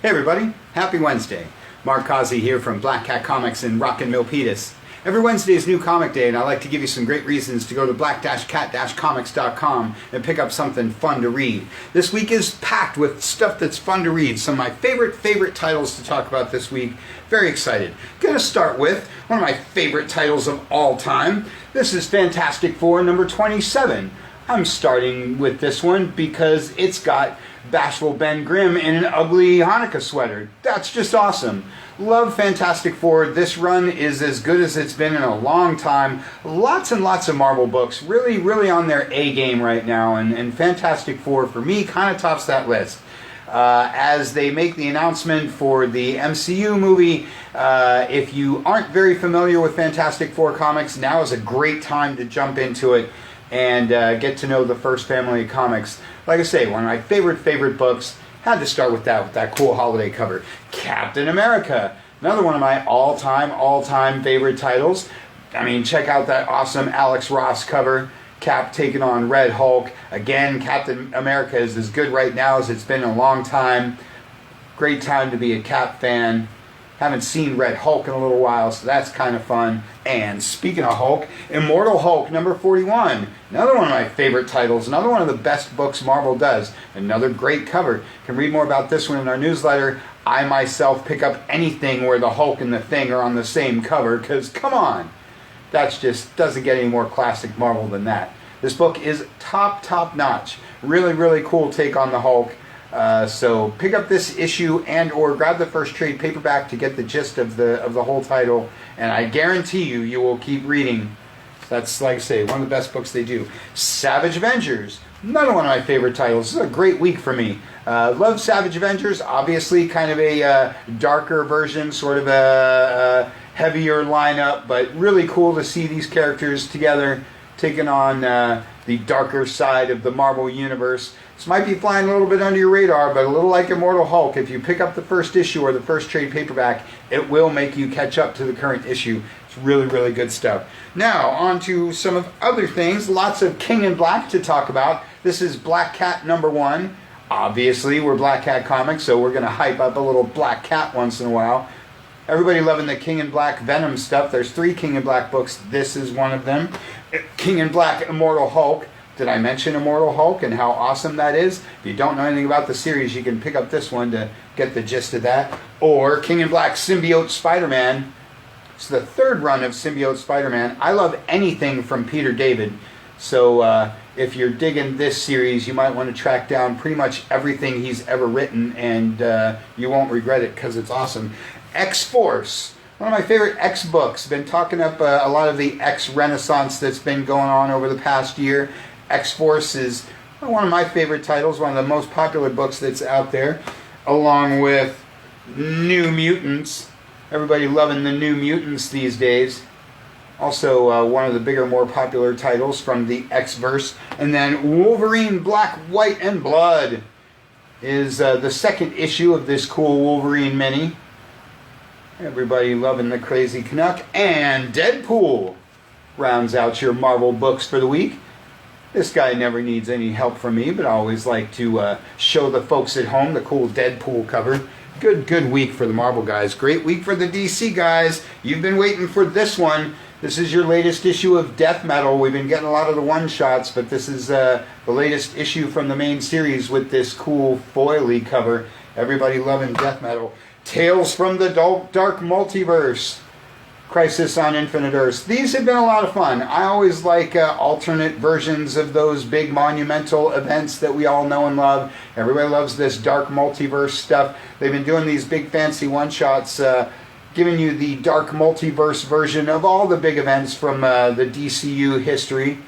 Hey everybody, happy Wednesday. Mark Causey here from Black Cat Comics in Rockin' Milpitas. Every Wednesday is New Comic Day, and I like to give you some great reasons to go to black-cat-comics.com and pick up something fun to read. This week is packed with stuff that's fun to read. Some of my favorite titles to talk about this week. Very excited. Gonna start with one of my favorite titles of all time. This is Fantastic Four number 27. I'm starting with this one because it's got Bashful Ben Grimm in an ugly Hanukkah sweater. That's just awesome. Love Fantastic Four. This run is as good as it's been in a long time. Lots and lots of Marvel books. Really on their A game right now. And Fantastic Four, for me, kind of tops that list. As they make the announcement for the MCU movie, if you aren't very familiar with Fantastic Four comics, now is a great time to jump into it and get to know the first family of comics. Like I say, one of my favorite books. Had to start with that cool holiday cover. Captain America, another one of my all-time favorite titles. I mean, check out that awesome Alex Ross cover. Cap taking on Red Hulk. Again, Captain America is as good right now as it's been in a long time. Great time to be a Cap fan. Haven't seen Red Hulk in a little while, so that's kind of fun. And speaking of Hulk, Immortal Hulk number 41. Another one of my favorite titles. Another one of the best books Marvel does. Another great cover. You can read more about this one in our newsletter. I myself pick up anything where the Hulk and the Thing are on the same cover, because come on. That's just doesn't get any more classic Marvel than that. This book is top notch. Really cool take on the Hulk. So pick up this issue and or grab the first trade paperback to get the gist of the whole title, and I guarantee you will keep reading. That's, like I say, one of the best books they do. Savage Avengers, another one of my favorite titles. This is a great week for me. Love Savage Avengers, obviously kind of a darker version, sort of a heavier lineup, but really cool to see these characters together taking on the darker side of the Marvel Universe. This might be flying a little bit under your radar, but a little like Immortal Hulk, if you pick up the first issue or the first trade paperback, it will make you catch up to the current issue. It's really good stuff. Now, on to some of other things. Lots of King in Black to talk about. This is Black Cat number 1. Obviously, we're Black Cat Comics, so we're going to hype up a little Black Cat once in a while. Everybody loving the King in Black Venom stuff. There's 3 King in Black books. This is one of them. King in Black Immortal Hulk. Did I mention Immortal Hulk and how awesome that is? If you don't know anything about the series, you can pick up this one to get the gist of that. Or King in Black Symbiote Spider-Man. It's the 3rd run of Symbiote Spider-Man. I love anything from Peter David. So if you're digging this series, you might want to track down pretty much everything he's ever written, and you won't regret it because it's awesome. X-Force. One of my favorite X books. Been talking up a lot of the X renaissance that's been going on over the past year. X-Force is one of my favorite titles, one of the most popular books that's out there, along with New Mutants. Everybody loving the New Mutants these days. Also one of the bigger, more popular titles from the X-verse. And then Wolverine Black, White, and Blood is the 2nd issue of this cool Wolverine mini. Everybody loving the Crazy Canuck. And Deadpool rounds out your Marvel books for the week. This guy never needs any help from me, but I always like to show the folks at home the cool Deadpool cover. Good week for the Marvel guys. Great week for the DC guys. You've been waiting for this one. This is your latest issue of Death Metal. We've been getting a lot of the one-shots, but this is the latest issue from the main series with this cool foily cover. Everybody loving Death Metal. Tales from the Dark Multiverse. Crisis on Infinite Earths. These have been a lot of fun. I always like alternate versions of those big monumental events that we all know and love. Everybody loves this dark multiverse stuff. They've been doing these big fancy one-shots, giving you the dark multiverse version of all the big events from the DCU history.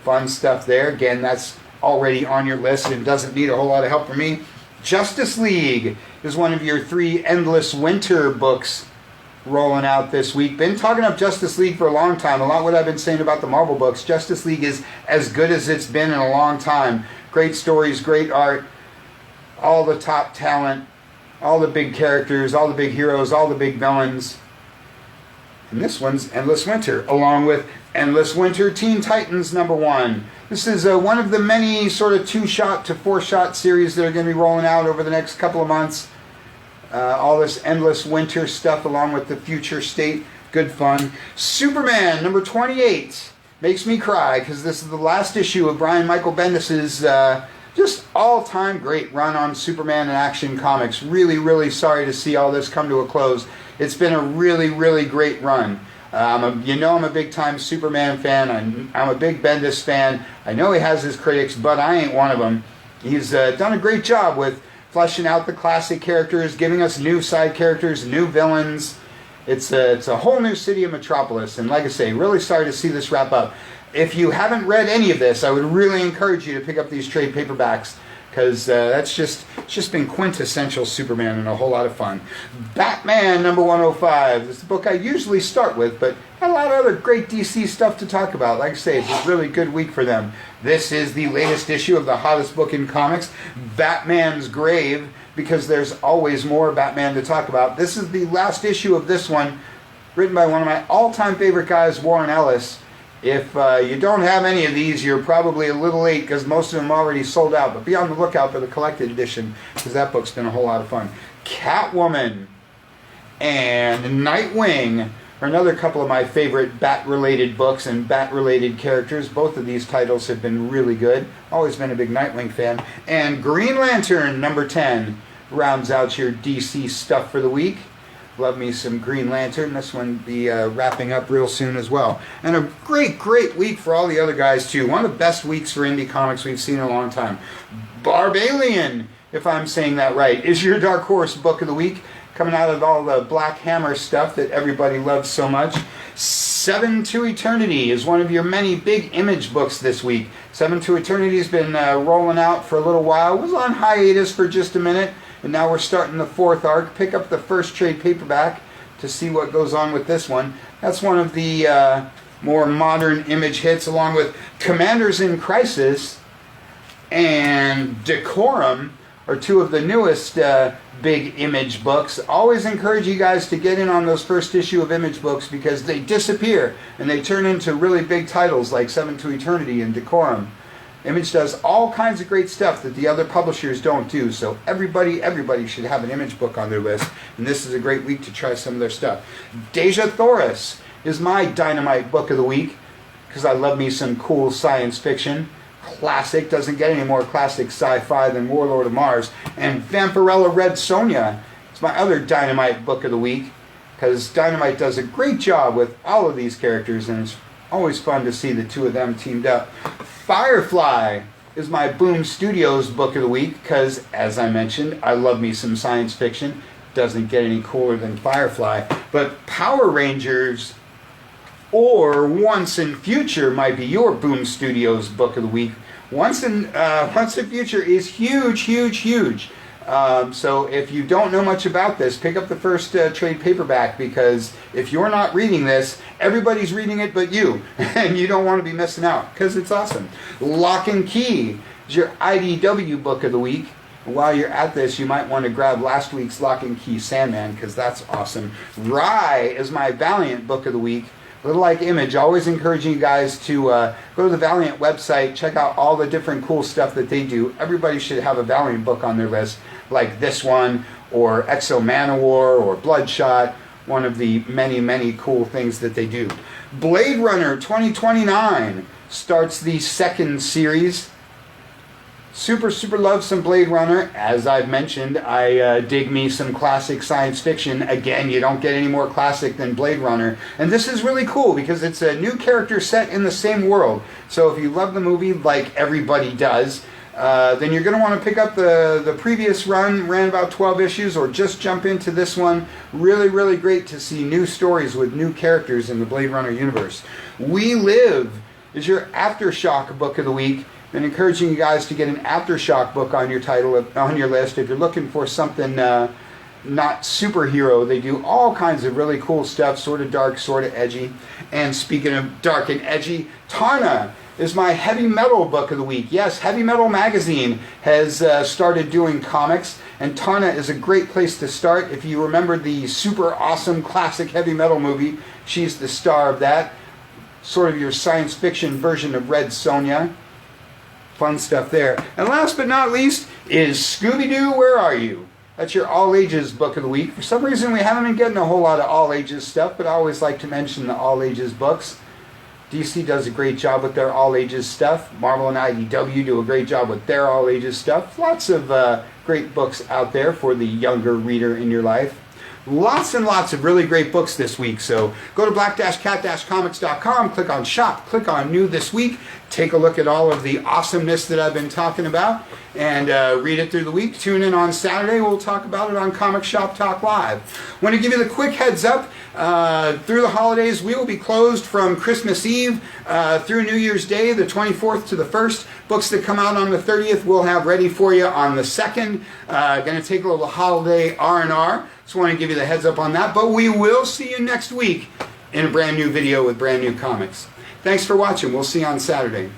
Fun stuff there. Again, that's already on your list and doesn't need a whole lot of help from me. Justice League is one of your 3 Endless Winter books rolling out this week. Been talking up Justice League for a long time. A lot what I've been saying about the Marvel books. Justice League is as good as it's been in a long time. Great stories, great art, all the top talent, all the big characters, all the big heroes, all the big villains. And this one's Endless Winter, along with Endless Winter Teen Titans number 1. This is one of the many sort of 2-shot to 4-shot series that are going to be rolling out over the next couple of months. all this endless winter stuff along with the future state. Good fun. Superman number 28 makes me cry because this is the last issue of Brian Michael Bendis's just all-time great run on Superman and Action Comics. Really, really sorry to see all this come to a close. It's been a really, really great run. I'm a big-time Superman fan. I'm a big Bendis fan. I know he has his critics, but I ain't one of them. He's done a great job with fleshing out the classic characters, giving us new side characters, new villains. It's a whole new city of Metropolis, and like I say, really sorry to see this wrap up. If you haven't read any of this, I would really encourage you to pick up these trade paperbacks, because it's just been quintessential Superman and a whole lot of fun. Batman number 105. This is the book I usually start with, but had a lot of other great DC stuff to talk about. Like I say, it's a really good week for them. This is the latest issue of the hottest book in comics, Batman's Grave, because there's always more Batman to talk about. This is the last issue of this one, written by one of my all-time favorite guys, Warren Ellis. If you don't have any of these, you're probably a little late because most of them already sold out. But be on the lookout for the collected edition because that book's been a whole lot of fun. Catwoman and Nightwing are another couple of my favorite Bat-related books and Bat-related characters. Both of these titles have been really good. Always been a big Nightwing fan. And Green Lantern number 10 rounds out your DC stuff for the week. Love me some Green Lantern. This one will be wrapping up real soon as well. And a great, great week for all the other guys, too. One of the best weeks for indie comics we've seen in a long time. Barbalian, if I'm saying that right, is your Dark Horse book of the week. Coming out of all the Black Hammer stuff that everybody loves so much. 7 to Eternity is one of your many big Image books this week. 7 to Eternity has been rolling out for a little while. It was on hiatus for just a minute. And now we're starting the 4th arc. Pick up the first trade paperback to see what goes on with this one. That's one of the more modern Image hits, along with Commanders in Crisis and Decorum are two of the newest big Image books. Always encourage you guys to get in on those first issue of Image books because they disappear and they turn into really big titles like 7 to Eternity and Decorum. Image does all kinds of great stuff that the other publishers don't do, so everybody should have an Image book on their list, and this is a great week to try some of their stuff. Deja Thoris is my Dynamite book of the week, because I love me some cool science fiction. Classic, doesn't get any more classic sci-fi than Warlord of Mars. And Vampirella Red Sonja is my other Dynamite book of the week, because Dynamite does a great job with all of these characters, and it's always fun to see the two of them teamed up. Firefly is my Boom Studios book of the week because, as I mentioned, I love me some science fiction. Doesn't get any cooler than Firefly. But Power Rangers or Once in Future might be your Boom Studios book of the week. Once in Future is huge, huge, huge. So if you don't know much about this, pick up the first trade paperback because if you're not reading this, everybody's reading it but you. And you don't want to be missing out because it's awesome. Lock and Key is your IDW book of the week. And while you're at this, you might want to grab last week's Lock and Key Sandman because that's awesome. Rye is my Valiant book of the week. A little like Image, always encouraging you guys to go to the Valiant website, check out all the different cool stuff that they do. Everybody should have a Valiant book on their list, like this one, or Exo Manowar, or Bloodshot, one of the many, many cool things that they do. Blade Runner 2029 starts the 2nd series. Super, super love some Blade Runner. As I've mentioned, I dig me some classic science fiction. Again, you don't get any more classic than Blade Runner. And this is really cool because it's a new character set in the same world. So if you love the movie like everybody does, then you're going to want to pick up the previous run, ran about 12 issues, or just jump into this one. Really, really great to see new stories with new characters in the Blade Runner universe. We Live is your Aftershock book of the week. And encouraging you guys to get an Aftershock book on your list. If you're looking for something not superhero, they do all kinds of really cool stuff, sort of dark, sort of edgy. And speaking of dark and edgy, Tarna is my Heavy Metal book of the week. Yes, Heavy Metal Magazine has started doing comics, and Tarna is a great place to start. If you remember the super awesome classic Heavy Metal movie, she's the star of that. Sort of your science fiction version of Red Sonja. Fun stuff there. And last but not least is Scooby-Doo, Where Are You? That's your all ages book of the week. For some reason we haven't been getting a whole lot of all ages stuff, but I always like to mention the all ages books. DC does a great job with their all ages stuff. Marvel and IDW do a great job with their all ages stuff. Lots of great books out there for the younger reader in your life. Lots and lots of really great books this week. So go to black-cat-comics.com, click on shop, click on new this week, take a look at all of the awesomeness that I've been talking about, and read it through the week. Tune in on Saturday. We'll talk about it on Comic Shop Talk Live. Want to give you the quick heads up. Through the holidays, we will be closed from Christmas Eve through New Year's Day, the 24th to the 1st. Books that come out on the 30th we'll have ready for you on the 2nd. Going to take a little holiday R&R. Just want to give you the heads up on that. But we will see you next week in a brand new video with brand new comics. Thanks for watching. We'll see you on Saturday.